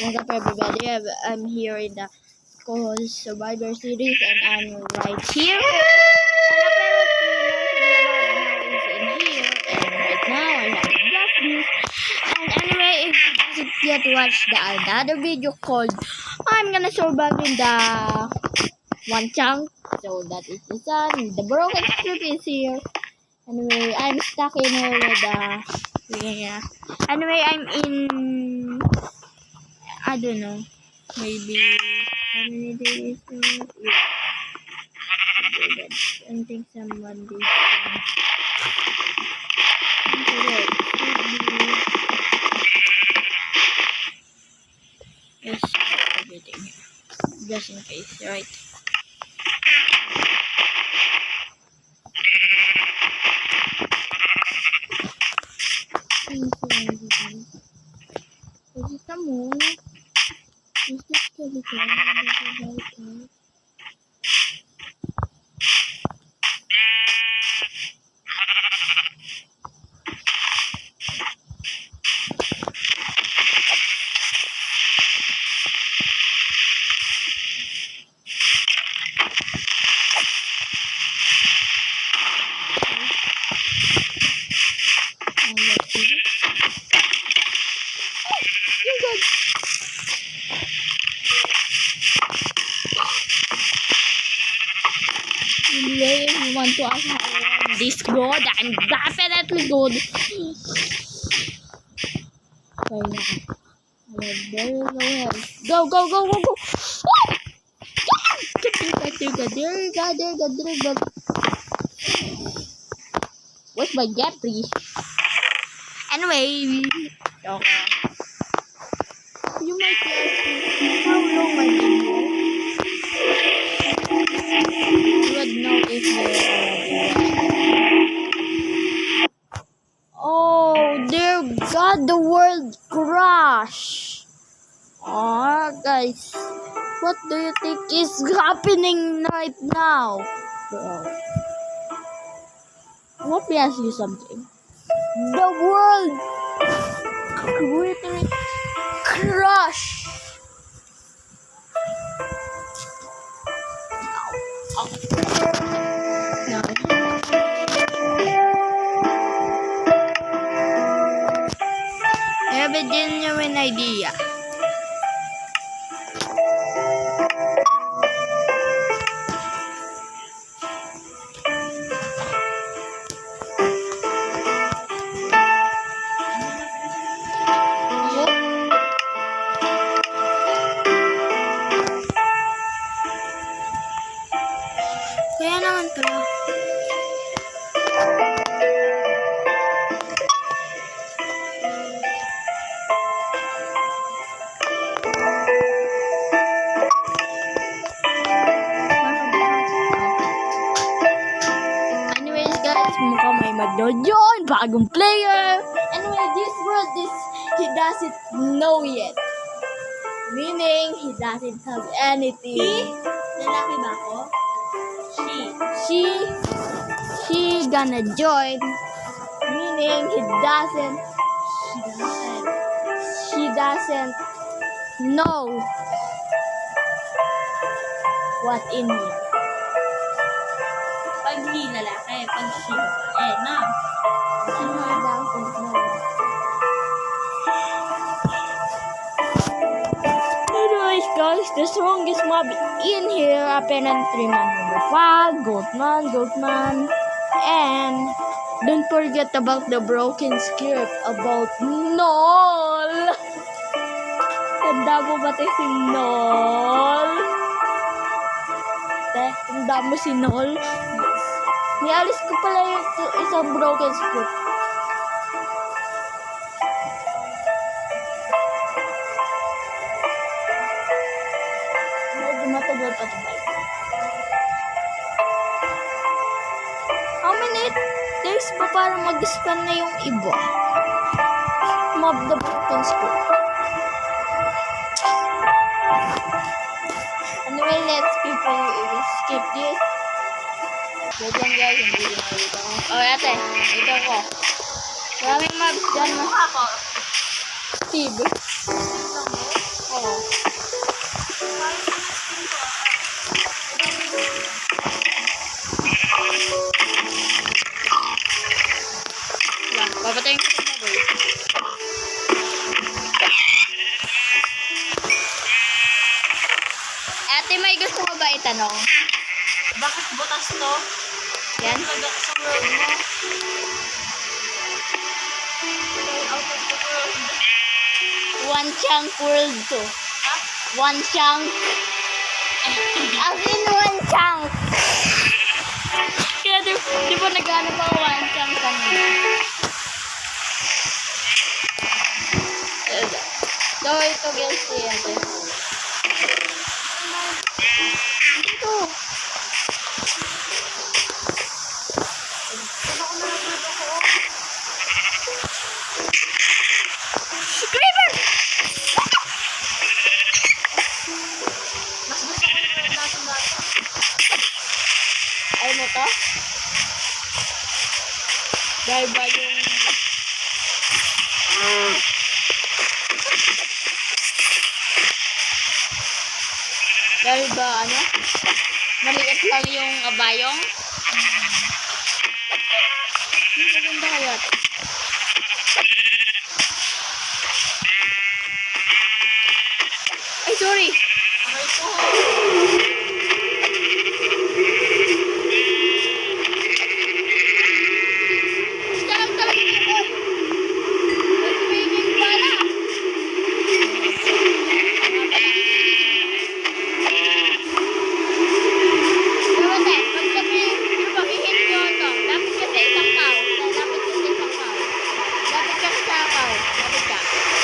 What's up, everybody? I'm here in the Call Survivor series, and I'm right here. And apparently, most of the is in here, and right now I have just this. And anyway, if you didn't yet watch the another video called "I'm gonna survive in the one chunk," so that is the sun. The broken script is here. Anyway, I'm stuck in here with yeah. Anyway, I'm in. I don't know. Maybe how many days? Yeah. I think someone did. Yes, everything here. Just in case, right? Is it a moon? Is this skeleton? Anyway, if you want to ask how this good, I'm definitely good. Go, go, go, go, go. There you go. What's my Jeffrey? Anyway, okay. You might ask me how long my video. You would know if you already watched. Oh, dear God, the world crash. Oh, guys, what do you think is happening right now? Well, let me ask you something. The world literally crash. No. I have a genuine idea. Kaya naman pala. Anyways guys, mukhang may mag-join, bagong player. Anyway, this world is, he doesn't know yet. Meaning, he doesn't have anything. He? Lalaki ba ako? She gonna join. Meaning, she doesn't know what in here. Pag he lalaki, pag she, no. She doesn't know. Anyways guys, the strongest mob in here apparently man Goatman, and don't forget about the broken script about Nol. Tanda mo ba tayo si Nol? Tanda mo si Nol? Yes. Nialis ko pala yung isang broken script. Matagal pa ito. How many days pa para mag-scan na yung iba? Mob the broken script. Anyway, let's skip this. Wait lang guys, hindi na ulit ako. Oh, ate, ito ko. Maraming mobs dyan. Ako. Steve. itanong? Bakit butas to? Yan. Sa world mo. Stay out of the world. One chunk world to. Ha? One chunk. As in one chunk. Kaya di ba naghanap ako one chunk kanina? So, ito guys, yan. Ito. Creeper! Mas gusto ko yung datang bata. Ayaw mo to? Dahil ba yung... Dahil ba ano? Maliit lang yung abayong? Hindi maganda kaya. Ay, sorry! Aray ko. Sarap talaga ito! May swimming pala! Pero te, pag sabi, pag i-hit nyo ito, lapit ka sa isang cow. Lapit ka sa isang cow. Lapit ka sa cow. Lapit ka.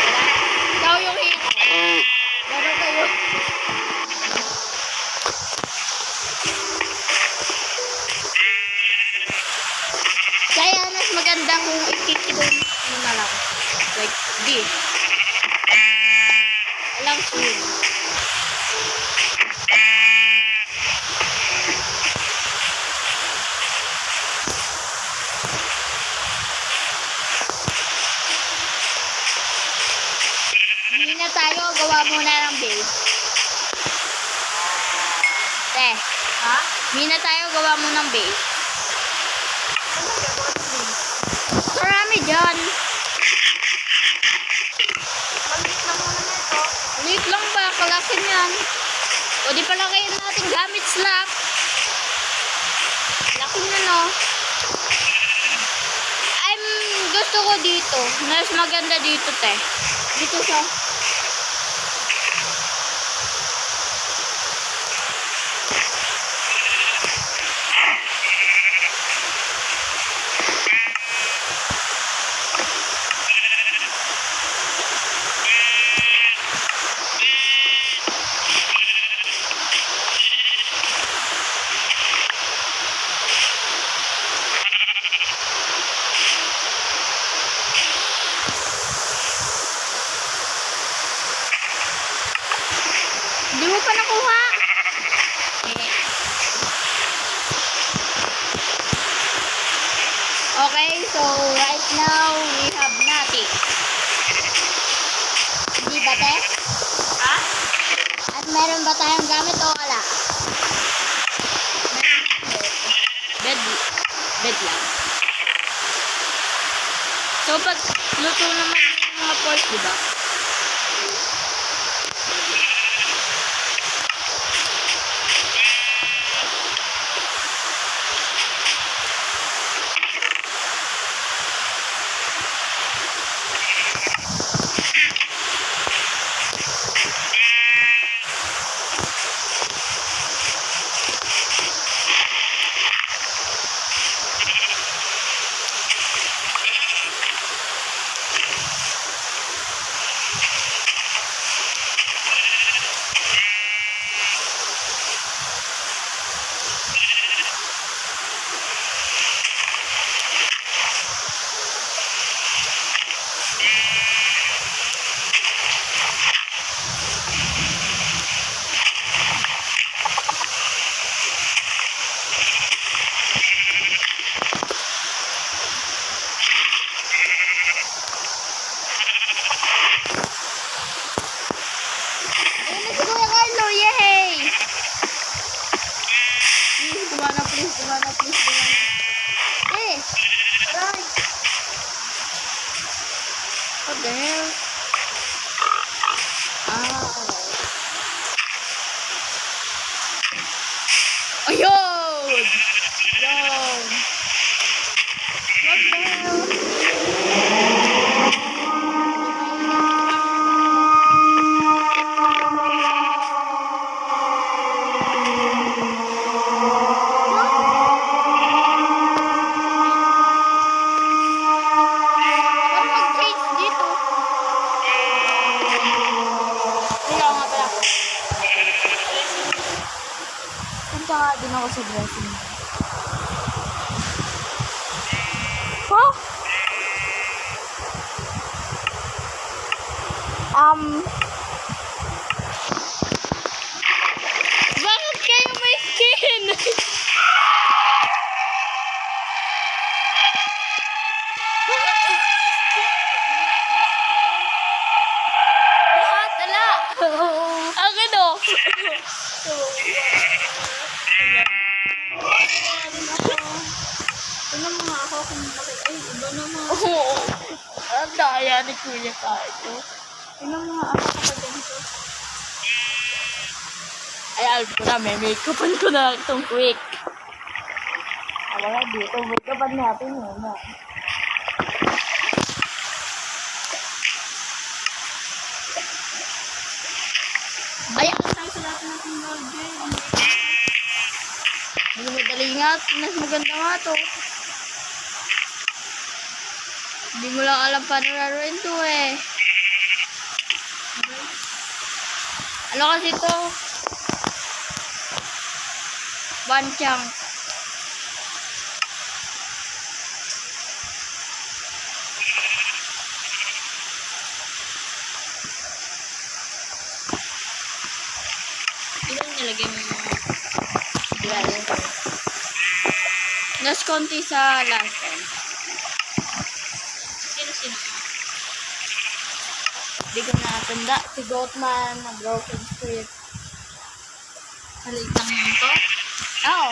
Wala? Ikaw yung hit. Pero kayo. Kaya mas maganda kung i-kick-down mo na lang. Like this. Walang swim. Hindi na tayo, gawa muna ng base. Te, Ha? hindi na tayo, gawa mo ng base. Marami dyan. Maliit lang muna na ito. Ulit lang ba? Kalaki niyan. O di pala kayo natin gamit slap. Laki na no. Gusto ko dito. Mas maganda dito te. Dito sa... Hindi mo pa nakuha. Okay, so right now we have nothing. Hindi ba te? Ha? At meron ba tayong gamit o wala? Bed lang. So pag luto naman yung mga pork, diba? din ako sa dressing room. Huh? Bakit kayo may skin? Lahat, ala. Akin o. Ano mga ako kung bakit, ay, iba naman. Oo. Ang daya ni Kuya Kaito. Ano mga ako kapag ganito. Ay, alam ko na, may make-upan ko na itong quick. Wala dito, make-upan natin muna. Ay, Tayo sa lahat natin garden. hindi madali nga. Mas maganda nga to. Hindi mo lang alam paano laruin to eh. Ano kasi to? Banchang. Ilan nilagay mo yung Yan. Mas konti sa last time. sino-sino? Hindi ko nakatanda. Si Goatman, na Broken Spirit. Halit lang yun to? Oo.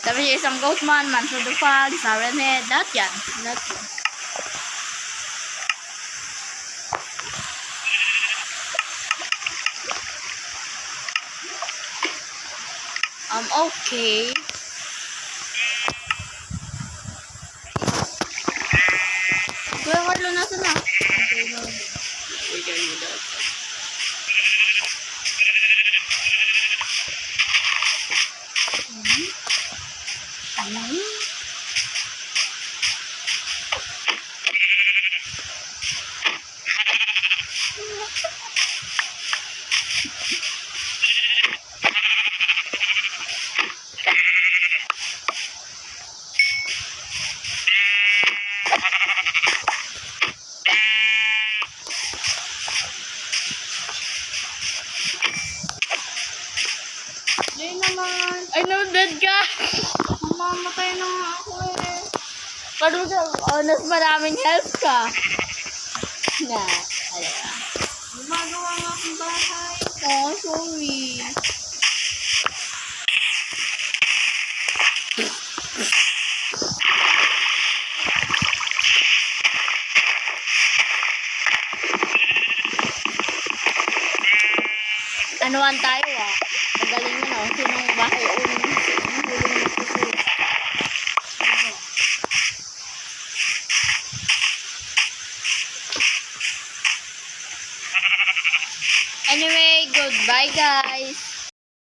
Tapos yung isang Goatman, Man for the Fog, Siren Head, lahat yan. Lahat yan. Okay. Kuya Carlo, nasa na? Hindi naman. Ay, no, dead ka! Mamamatay na nga ako eh. Pero honest, maraming health ka. Na, ayan. Gumagawa nga akong bahay. Oh, sorry. Anuan tayo ah. Magaling yun oh. Sinong bahay huling na susunod. Anyway, goodbye guys.